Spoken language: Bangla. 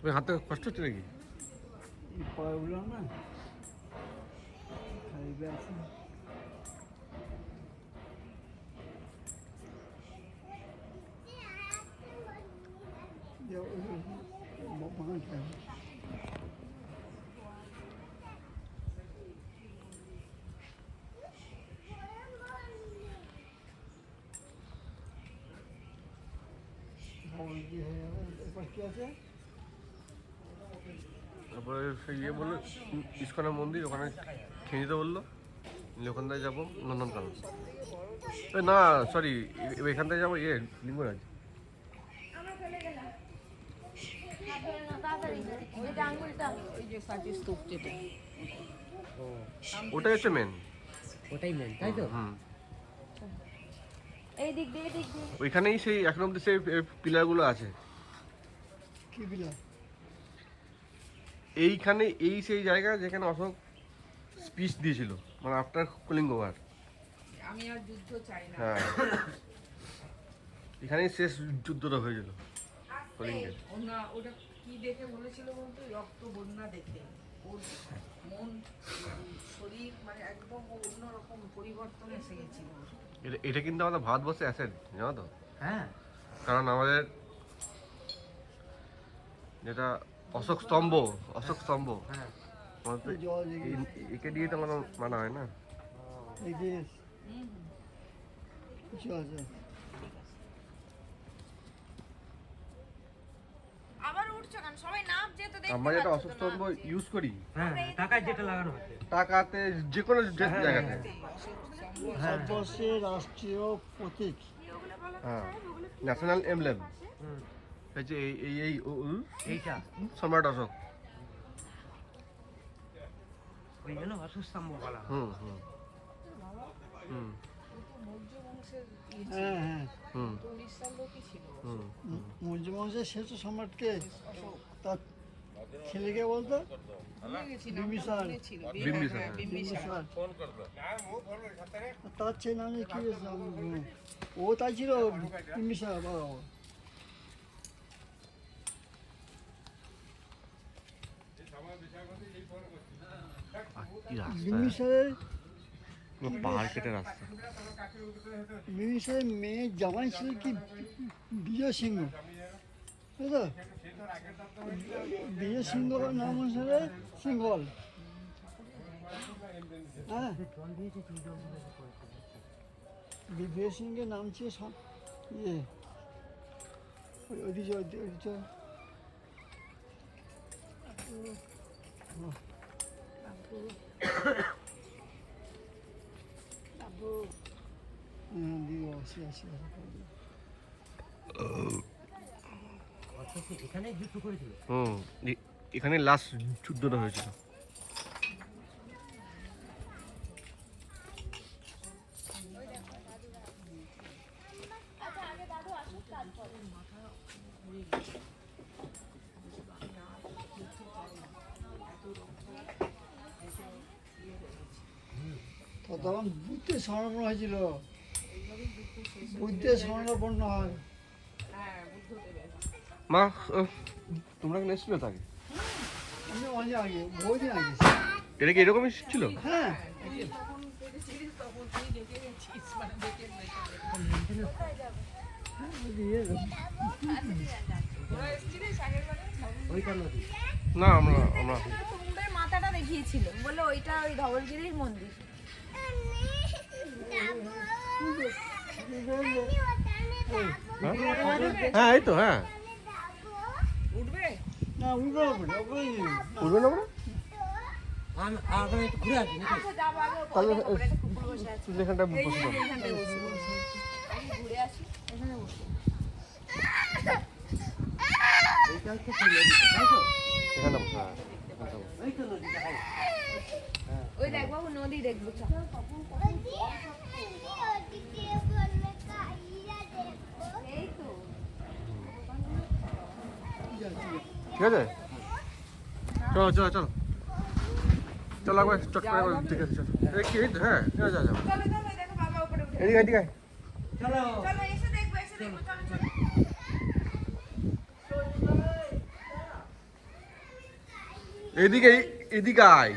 ওই হাতে কষ্ট হচ্ছে নাকি? পাগুলো না খালি আছে। তারপরে সে ইয়ে বললো ইস্কনের মন্দির, ওখানে খেয়ে যেতে বললো, ওখানটায় যাবো নন্দনকানন। না সরি, এখান থেকে যাবো ইয়ে লিঙ্গরাজ। ওটাই হচ্ছে মেন, ওটাই মেন, তাই তো? এই দিক দিয়ে ওইখানেই সেই এখন অব্দি সেই পিলারগুলো আছে। কি পিলার? এইখানে এই সেই জায়গা যেখানে অশোক স্পিচ দিয়েছিল, মানে আফটার কলিঙ্গ ওয়ার। আমি আর যুদ্ধ চাই না। হ্যাঁ, এখানেই শেষ যুদ্ধটা হয়েছিল কলিঙ্গের। ওটা কি দেখে বলেছিল বলতো? রক্ত বন্যা দেখে ওর মন শরীর মানে একদম অন্যরকম পরিবর্তন এসে গেছিল। এটা কিন্তু আমাদের ভারতবর্ষে অ্যাসেট, জানো তো? হ্যাঁ, কারণ আমাদের যেটা অশোক স্তম্ভ, হ্যাঁ, একে দিয়ে তো মানা হয় না। আবার উঠছো কেন? সবাই নাম যেতে দেখতে আমরা যেটা অশোক স্তম্ভ ইউজ করি হ্যাঁ, টাকায় যেটা লাগানো আছে, টাকাতে যে কোনো জায়গাতে। ভারতবর্ষের রাষ্ট্রীয় প্রতীক, হ্যাঁ, ন্যাশনাল এমব্লেম হচ্ছে এইটা সম্রাট অশোক। ওই জন্য অশোক স্তম্ভ বলা হয়। হুম হুম হুম মৌর্য বংশের হ্যাঁ হ্যাঁ হুম 19 সাল লোকই ছিল। হুম মৌর্য বংশের শেষ সম্রাটকে তার ছেলেকে বলতো ভুলে গেছি বিম্বিসার। ছিল। বিম্বিসার, হ্যাঁ। বিম্বিসার। তার ছেলে নামে কি ও তাই ছিল বিম্বিসার বাবা। কি রাস্তা, বিম্বিসারের পাহাড় কেটে রাস্তা। বিম্বিসারের মেয়ে জামাই ছিল কি বিজয় সিংহ, তাই তো? বিজয় সিংহ নাম অনুসারে সিংহল। হ্যাঁ, বিজয় সিংহের নাম ছিল ইয়ে এখানে যুদ্ধ করেছিল। এখানে লাস্ট যুদ্ধটা হয়েছিল। তখন বুদ্ধের স্মরণ হয়েছিল, বুদ্ধের স্মরণাপন্ন হয়। মা তোমরা এখানে এসেছিল তাকে? আমি অনেক আগে, বহুদিন আগে। এটা কি এরকমই ছিল? হ্যাঁ, তখন তুই দেখে গেছিস, মানে দেখে ওরা এসেছিলিস আগের বারে? ওইটা নদী। না, আমরা মুম্বাই মাথাটা দেখিয়েছিল, বলে ওইটা ওই ধবলগিরির মন্দির। হ্যাঁ এই তো, হ্যাঁ উঠবে? না উঠবে না, উঠবে না আমরা? আমরা একটু ঘুরে আসি নাকি? আচ্ছা যাবো, আগে ওপরে তাহলে একটা কুকুর বসে আছে। তুই এখানটা বসে যাবো। এখানটায় বসে বসে আমি ঘুরে আসি, এখানে বসে। এইটা হচ্ছে সেই নদীটা, তাই তো? এখানটা বসে, হ্যাঁ এখানটা বসে। ওই তো নদীটা, তাই। ওই দেখ বাবু, নদী দেখবো চল। এই তো ঠিক আছে, চলো চলো চলো চলো একবার চট করে একবার, ঠিক আছে চলো। এই কি, এই তো, হ্যাঁ যা যা যা, চলো চলো, এই দেখো বাবা উপরে উঠে। এদিকে এদিকে। চলো। চলো এসে দেখবো, চলো চলো। এদিকে এদিকে আয়